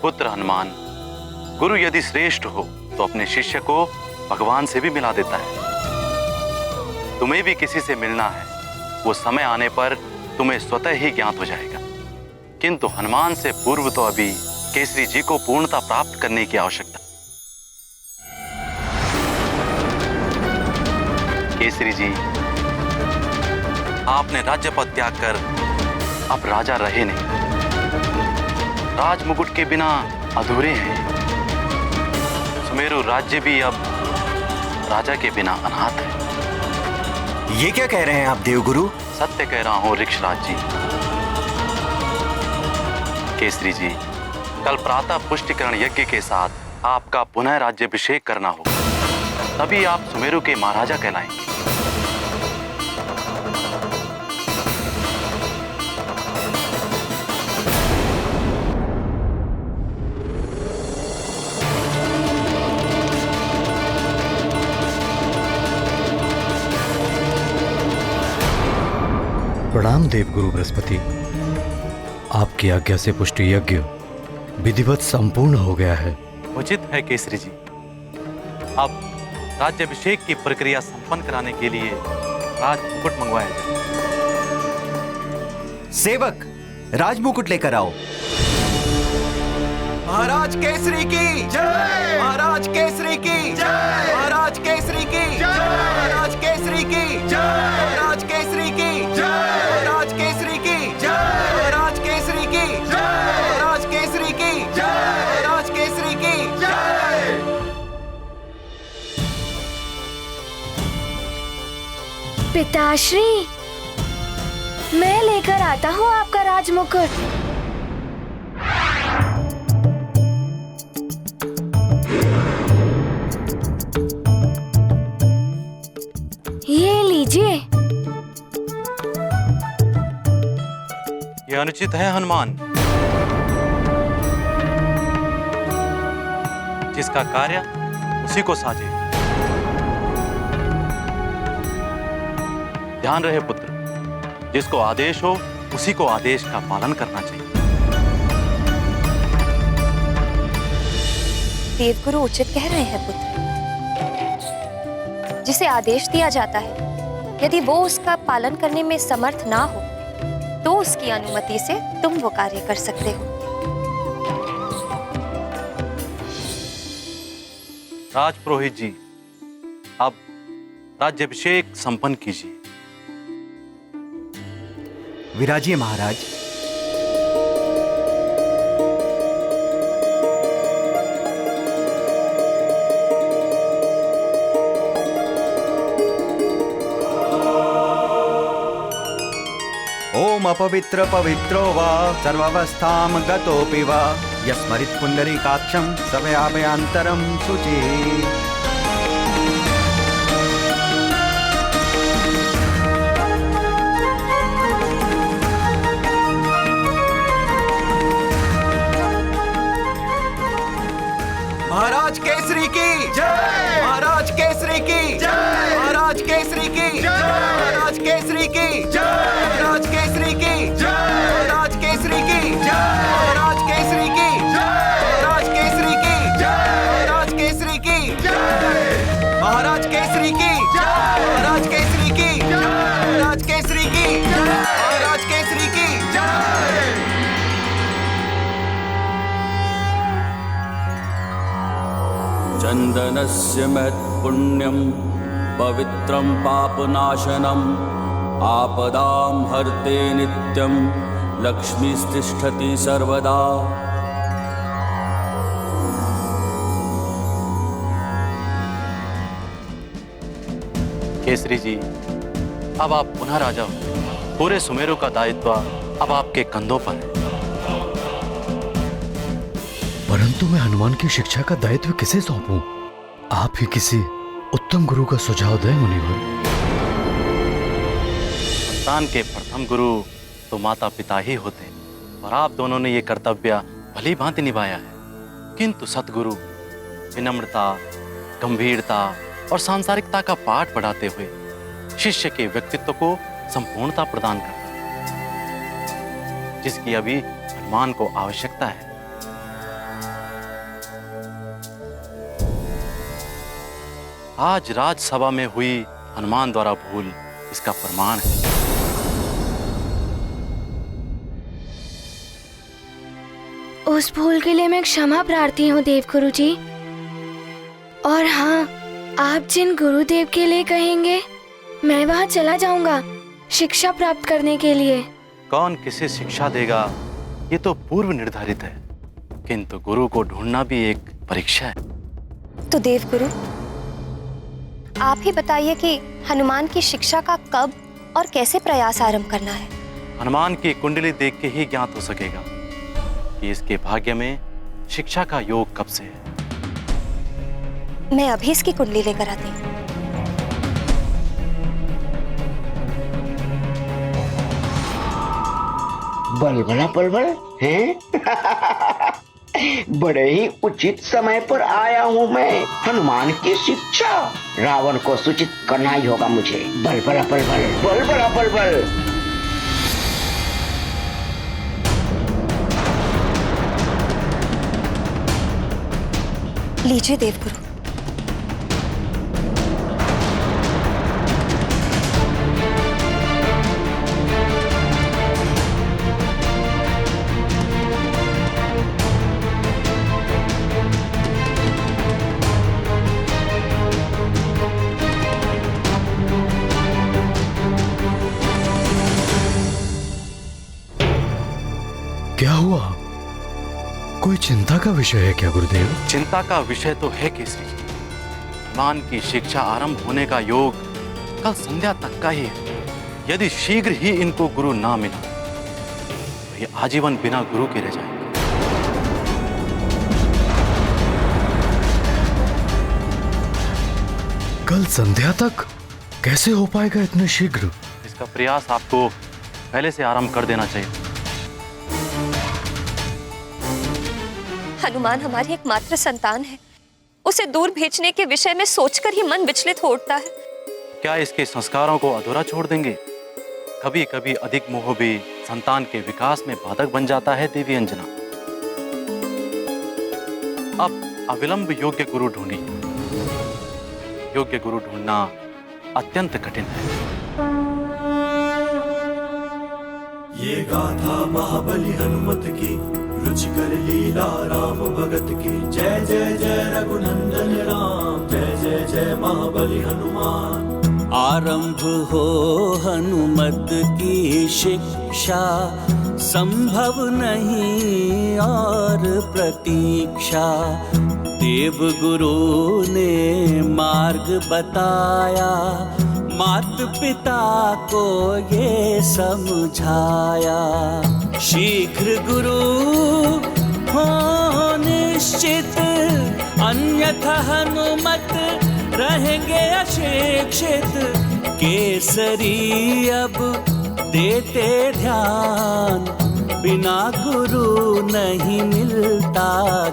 पुत्र हनुमान, गुरु यदि श्रेष्ठ हो तो अपने शिष्य को भगवान से भी मिला देता है। तुम्हें भी किसी से मिलना है, वो समय आने पर तुम्हें स्वतः ही ज्ञात हो जाएगा। किंतु हनुमान से पूर्व तो अभी केसरी जी को पूर्णता प्राप्त करने की आवश्यकता। केसरी जी, आपने राज्य पद त्याग कर अब राजा रहे नहीं। राज मुकुट के बिना अधूरे हैं। सुमेरु राज्य भी अब राजा के बिना अनाथ है। ये क्या कह रहे हैं आप देवगुरु? सत्य कह रहा हूं ऋक्षराज जी। केसरी जी, कल प्रातः पुष्टिकरण यज्ञ के साथ आपका पुनः राज्याभिषेक करना होगा, तभी आप सुमेरु के महाराजा कहलाएंगे। प्रणाम देवगुरु बृहस्पति। आपकी आज्ञा से पुष्टि यज्ञ विधिवत संपूर्ण हो गया है। उचित है केसरी जी। अब राज्याभिषेक की प्रक्रिया संपन्न कराने के लिए राज मुकुट मंगवाया जाए। सेवक, राज मुकुट लेकर आओ। महाराज केसरी की जय! महाराज केसरी की जय! महाराज केसरी की जय! महाराज केसरी की जय! महाराज केसरी की जय! महाराज केसरी की जय! महाराज केसरी की जय! महाराज केसरी की जय! महाराज केसरी की जय! पिताश्री, मैं लेकर आता हूँ आपका राजमुकुट। ये लीजिए। ये अनुचित है हनुमान। जिसका कार्य उसी को साजे। ध्यान रहे पुत्र, जिसको आदेश हो उसी को आदेश का पालन करना चाहिए। देवगुरु उचित कह रहे हैं पुत्र। जिसे आदेश दिया जाता है, यदि वो उसका पालन करने में समर्थ ना हो तो उसकी अनुमति से तुम वो कार्य कर सकते हो। राजपुरोहित जी, अब राज्याभिषेक संपन्न कीजिए। विराजिए महाराज। ओम अपवित्र पवित्रो वा सर्वावस्थां गतोऽपि वा यस्मरित् पुंडरीकाक्षं सभयाभयांतरं शुचिः। महाराज केसरी की जय! महाराज केसरी की जय! महाराज केसरी की जय! महाराज केसरी की जय! महाराज केसरी की जय! महाराज केसरी की जय! महाराज केसरी की जय! महाराज केसरी की जय! महाराज केसरी की जय! महाराज केसरी की जय! महाराज केसरी की जय! महाराज केसरी की जय! महाराज केसरी की जय! चंदनस्य महत्पुण्यं पवित्रं पापनाशनम् आपदां हर्ते नित्यं लक्ष्मीस्तिष्ठति सर्वदा। केसरी जी, अब आप पुनः राजा हो। पूरे सुमेरु का दायित्व अब आपके कंधों पर है। परंतु मैं हनुमान की शिक्षा का दायित्व किसे सौंपूं? आप ही किसी उत्तम गुरु का सुझाव दें मुनिवर। संतान के प्रथम गुरु तो माता पिता ही होते हैं और आप दोनों ने ये कर्तव्य भली भांति निभाया है। किंतु सतगुरु विनम्रता, गंभीरता और सांसारिकता का पाठ पढ़ाते हुए शिष्य के व्यक्तित्व को संपूर्णता प्रदान करता है, जिसकी अभी हनुमान को आवश्यकता है। आज राजसभा में हुई हनुमान द्वारा भूल इसका प्रमाण है। उस भूल के लिए मैं क्षमा प्रार्थी हूँ देवगुरु जी। और हाँ, आप जिन गुरुदेव के लिए कहेंगे मैं वहाँ चला जाऊंगा शिक्षा प्राप्त करने के लिए। कौन किसे शिक्षा देगा ये तो पूर्व निर्धारित है, किंतु गुरु को ढूंढना भी एक परीक्षा है। तो देवगुरु, आप ही बताइए कि हनुमान की शिक्षा का कब और कैसे प्रयास आरंभ करना है। हनुमान की कुंडली देख के ही ज्ञात हो सकेगा कि इसके भाग्य में शिक्षा का योग कब से है। मैं अभी इसकी कुंडली लेकर आती हूँ। बलबला पलबल हैं? बड़े ही उचित समय पर आया हूँ मैं। हनुमान की शिक्षा रावण को सूचित करना ही होगा मुझे। बलबला पलबल, बलबला पलबल। लीजिए देवगुरु। क्या हुआ? कोई चिंता का विषय है क्या गुरुदेव? चिंता का विषय तो है केसरी जी। हनुमान की शिक्षा आरंभ होने का योग कल संध्या तक का ही है। यदि शीघ्र ही इनको गुरु ना मिला तो ये आजीवन बिना गुरु के रह जाएंगे। कल संध्या तक कैसे हो पाएगा इतने शीघ्र? इसका प्रयास आपको पहले से आरंभ कर देना चाहिए। हनुमान हमारी एकमात्र संतान है। उसे दूर भेजने के विषय में सोचकर ही मन विचलित हो उठता है। क्या इसके संस्कारों को अधूरा छोड़ देंगे? कभी कभी अधिक मोह भी संतान के विकास में बाधक बन जाता है देवी अंजना। अब अविलंब योग्य गुरु ढूंढिए। योग्य गुरु ढूंढना अत्यंत कठिन है। ये गाथा महाबली हनुमत की, रुचिकर लीला राम भगत की। जय जय जय रघुनंदन राम, जय जय जय महाबली हनुमान। आरंभ हो हनुमत की शिक्षा, संभव नहीं और प्रतीक्षा। देव गुरु ने मार्ग बताया, मात पिता को ये समझाया। शीघ्र गुरु हो निश्चित, अन्यथा हनुमत रहेंगे अशिक्षित। केसरी अब देते ध्यान, बिना गुरु नहीं मिलता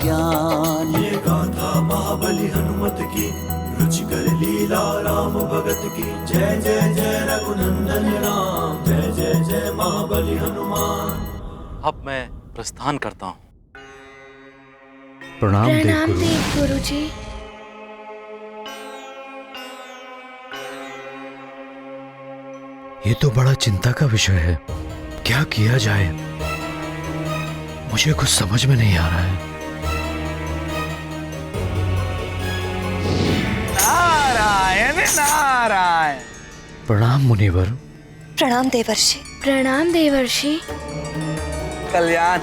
ज्ञान। ये गाथा महाबली हनुमत की, रुचिकर लीला राम भगत की। जय जय जय रघुनंदन राम, जय जय जय महाबली हनुमान। अब मैं प्रस्थान करता हूँ। प्रणाम प्रणाम देवगुरु। देवगुरु जी। ये तो बड़ा चिंता का विषय है। क्या किया जाए? मुझे कुछ समझ में नहीं आ रहा है। नारायण नारायण। प्रणाम मुनिवर। प्रणाम देवर्षि। प्रणाम देवर्षि। कल्याण।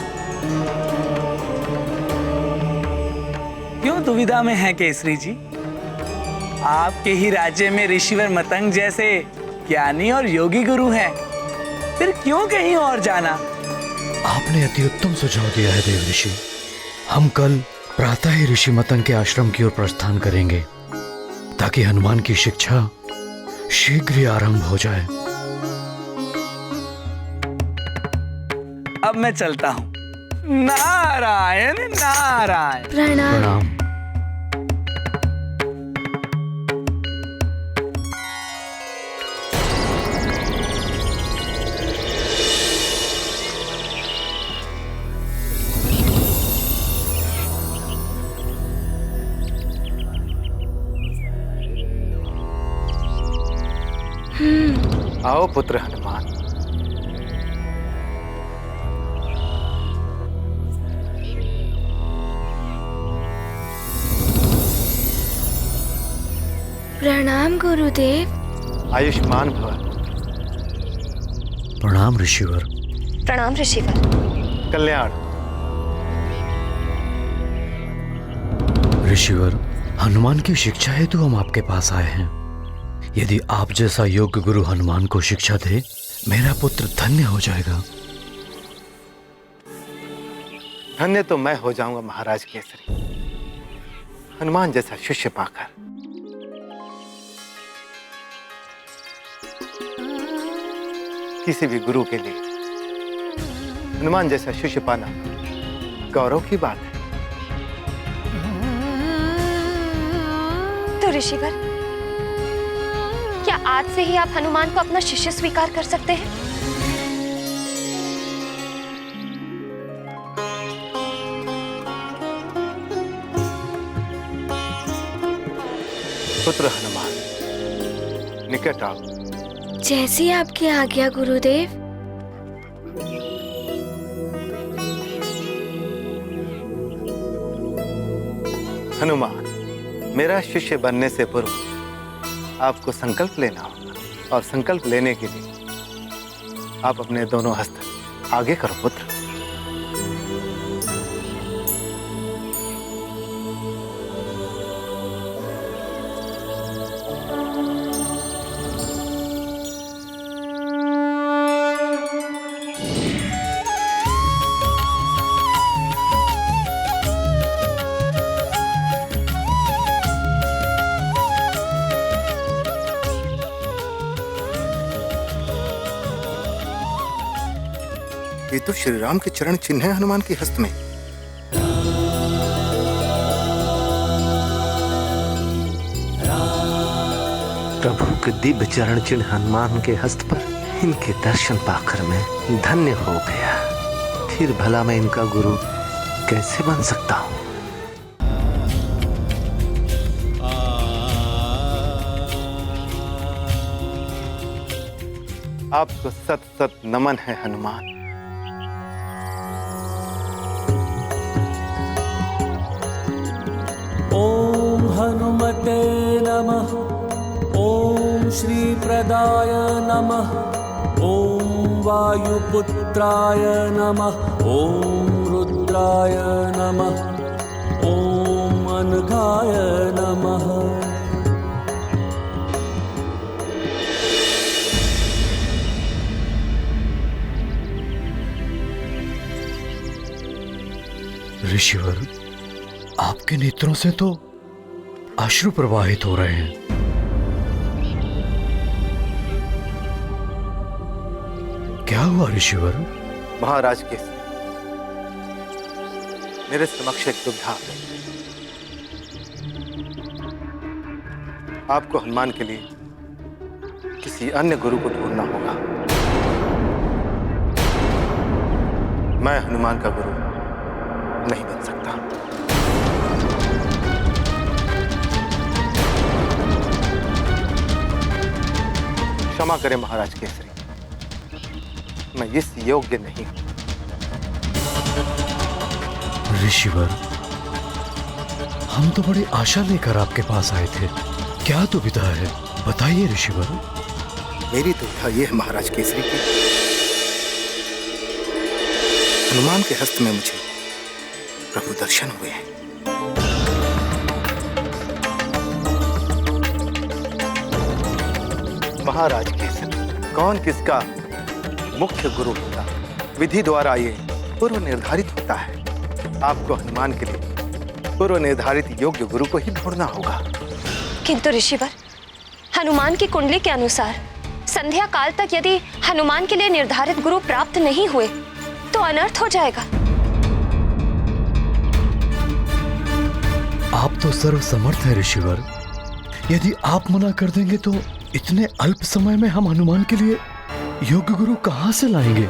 क्यों दुविधा में है केसरी जी? आपके ही राज्य में ऋषिवर मतंग जैसे ज्ञानी और योगी गुरु हैं, फिर क्यों कहीं और जाना? आपने अति उत्तम सुझाव दिया है देव ऋषि। हम कल प्रातः ही ऋषि मतंग के आश्रम की ओर प्रस्थान करेंगे ताकि हनुमान की शिक्षा शीघ्र ही आरंभ हो जाए। अब मैं चलता हूँ। नारायण नारायण। प्रणाम। प्रणाम। आओ पुत्र हनुमान। प्रणाम गुरुदेव। आयुष्मान भव। प्रणाम ऋषिवर। प्रणाम ऋषिवर। कल्याण। ऋषिवर, हनुमान की शिक्षा हेतु हम आपके पास आए हैं। यदि आप जैसा योग्य गुरु हनुमान को शिक्षा दे, मेरा पुत्र धन्य हो जाएगा। धन्य तो मैं हो जाऊंगा महाराज केसरी, हनुमान जैसा शिष्य पाकर। किसी भी गुरु के लिए हनुमान जैसा शिष्य पाना गौरव की बात है। तो ऋषिवर, क्या आज से ही आप हनुमान को अपना शिष्य स्वीकार कर सकते हैं? पुत्र हनुमान, निकट आओ। जैसी आपकी आज्ञा गुरुदेव। हनुमान, मेरा शिष्य बनने से पूर्व आपको संकल्प लेना होगा, और संकल्प लेने के लिए आप अपने दोनों हस्त आगे करो पुत्र। ये तो श्री राम के चरण चिन्ह है हनुमान के हस्त में। प्रभु के दिव्य चरण चिन्ह हनुमान के हस्त पर इनके दर्शन पाकर मैं धन्य हो गया। फिर भला मैं इनका गुरु कैसे बन सकता हूँ? आपको सत सत नमन है हनुमान। ओम हनुमते नमः। ओम श्री प्रदाय नमः। ओम वायुपुत्राय नमः। ओम रुद्राय नमः। ओम अनघाय नमः। ऋषिवर, आपके नेत्रों से तो अश्रु प्रवाहित हो रहे हैं। क्या हुआ ऋषिवर? महाराज केसरी, मेरे समक्ष एक दुविधा आ गई। आपको हनुमान के लिए किसी अन्य गुरु को ढूंढना होगा। मैं हनुमान का गुरु नहीं बन सकता। क्षमा करें महाराज केसरी, मैं इस योग्य नहीं हूं। ऋषिवर, हम तो बड़ी आशा लेकर आपके पास आए थे। क्या दुविधा है, बताइए ऋषिवर। मेरी दुविधा यह है महाराज केसरी की हनुमान के हस्त में मुझे प्रभु दर्शन हुए हैं। महाराज केसरी, कौन किसका मुख्य गुरु होगा, विधि द्वारा ये पूर्व निर्धारित होता है। आपको हनुमान के लिए पूर्व निर्धारित योग्य गुरु को ही ढूंढना होगा। किंतु ऋषिवर, हनुमान की कुंडली के अनुसार संध्या काल तक यदि हनुमान के लिए निर्धारित गुरु प्राप्त नहीं हुए तो अनर्थ हो जाएगा। आप तो सर्वसमर्थ हैं ऋषिवर। यदि आप मना कर देंगे तो इतने अल्प समय में हम हनुमान के लिए योग्य गुरु कहां से लाएंगे?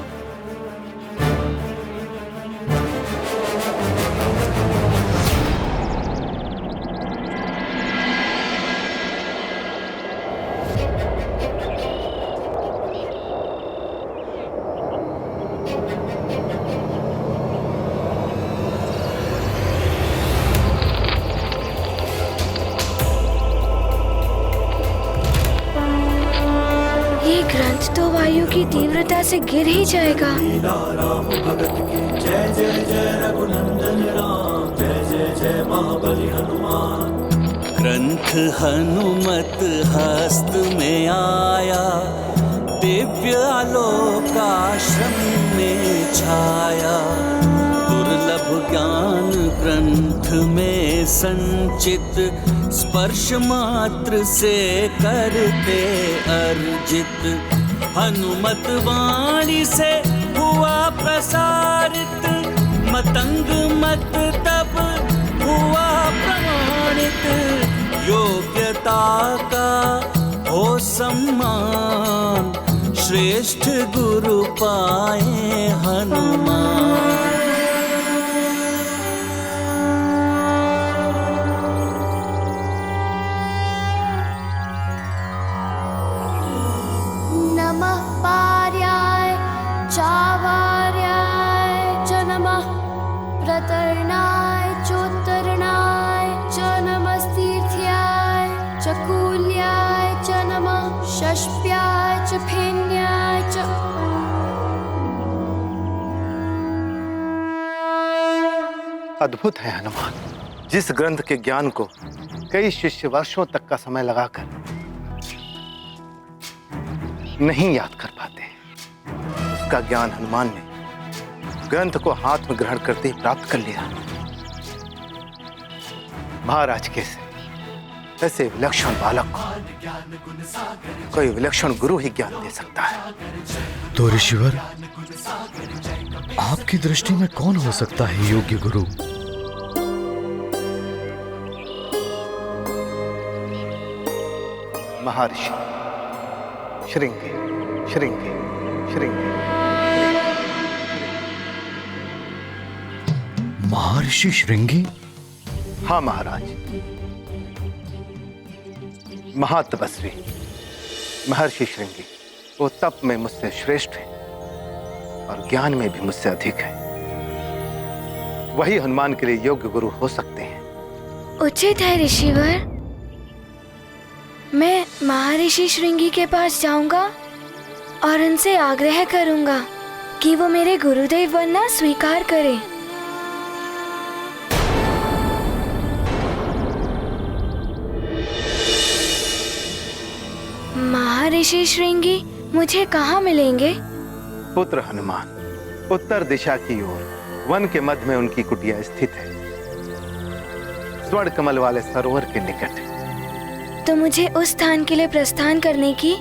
की तीव्रता से गिर ही जाएगा। लीला राम भगत की जय जय जय रघुनंदन राम जय जय जय महाबली हनुमान। ग्रंथ हनुमत हस्त में आया, दिव्य आलोकाश्रम में छाया। दुर्लभ ज्ञान ग्रंथ में संचित, स्पर्श मात्र से करते अर्जित। हनुमत वाणी से हुआ प्रसारित, मतंग मत तब हुआ प्रमाणित। योग्यता का हो सम्मान, श्रेष्ठ गुरु पाए हनुमान। नमः पार्याय चावार्याय च नमः, प्रतरणाय चोत्तरणाय च नमस्तीर्थ्याय च कूल्याय च नमः, षष्प्याय च फेन्याय च। अद्भुत है हनुमान, जिस ग्रंथ के ज्ञान को कई शिष्य वर्षों तक का समय लगाकर नहीं याद कर पाते, उसका ज्ञान हनुमान ने ग्रंथ को हाथ में ग्रहण करते ही प्राप्त कर लिया। महाराज कैसे ऐसे विलक्षण बालक को कोई विलक्षण गुरु ही ज्ञान दे सकता है। तो ऋषिवर, आपकी दृष्टि में कौन हो सकता है योग्य गुरु? महर्षि श्रृंगी श्रृंगी श्रृंगी। महर्षि श्रृंगी? हाँ महाराज, महातपस्वी महर्षि श्रृंगी, वो तप में मुझसे श्रेष्ठ है और ज्ञान में भी मुझसे अधिक है। वही हनुमान के लिए योग्य गुरु हो सकते हैं। उचित है ऋषिवर, मैं महर्षि श्रृंगी के पास जाऊंगा और उनसे आग्रह करूंगा कि वो मेरे गुरुदेव बनना स्वीकार करें। महर्षि श्रृंगी मुझे कहाँ मिलेंगे? पुत्र हनुमान, उत्तर दिशा की ओर वन के मध्य में उनकी कुटिया स्थित है, स्वर्ण कमल वाले सरोवर के निकट। तो मुझे उस स्थान के लिए प्रस्थान करने की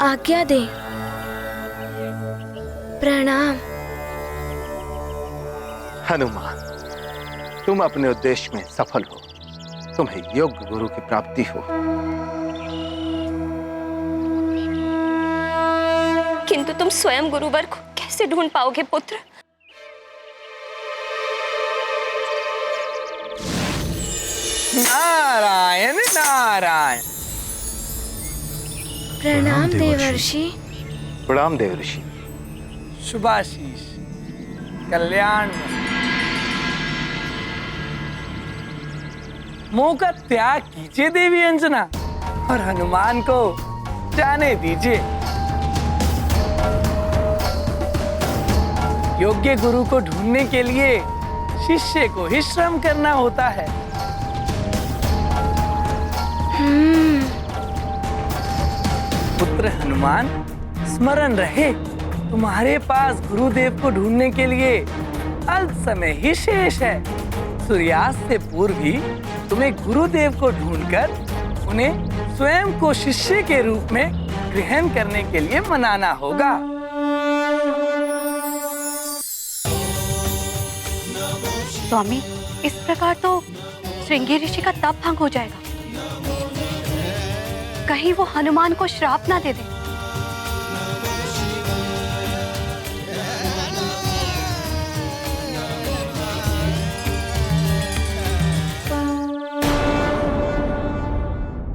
आज्ञा दे। प्रणाम। हनुमान, तुम अपने उद्देश्य में सफल हो, तुम्हें योग्य गुरु की प्राप्ति हो। किंतु तुम स्वयं गुरुवर को कैसे ढूंढ पाओगे पुत्र? नारायण नारायण। प्रणाम देवर्षि। प्रणाम देवर्षि। शुभाशीष, कल्याण। मुंह का त्याग कीजिए देवी अंजना और हनुमान को जाने दीजिए। योग्य गुरु को ढूंढने के लिए शिष्य को ही श्रम करना होता है। पुत्र हनुमान, स्मरण रहे, तुम्हारे पास गुरुदेव को ढूंढने के लिए अल्प समय ही शेष है। सूर्यास्त से पूर्व ही तुम्हें गुरुदेव को ढूंढकर उन्हें स्वयं को शिष्य के रूप में ग्रहण करने के लिए मनाना होगा। स्वामी, इस प्रकार तो श्रृंगी ऋषि का तप भंग हो जाएगा। कहीं वो हनुमान को श्राप ना दे दे।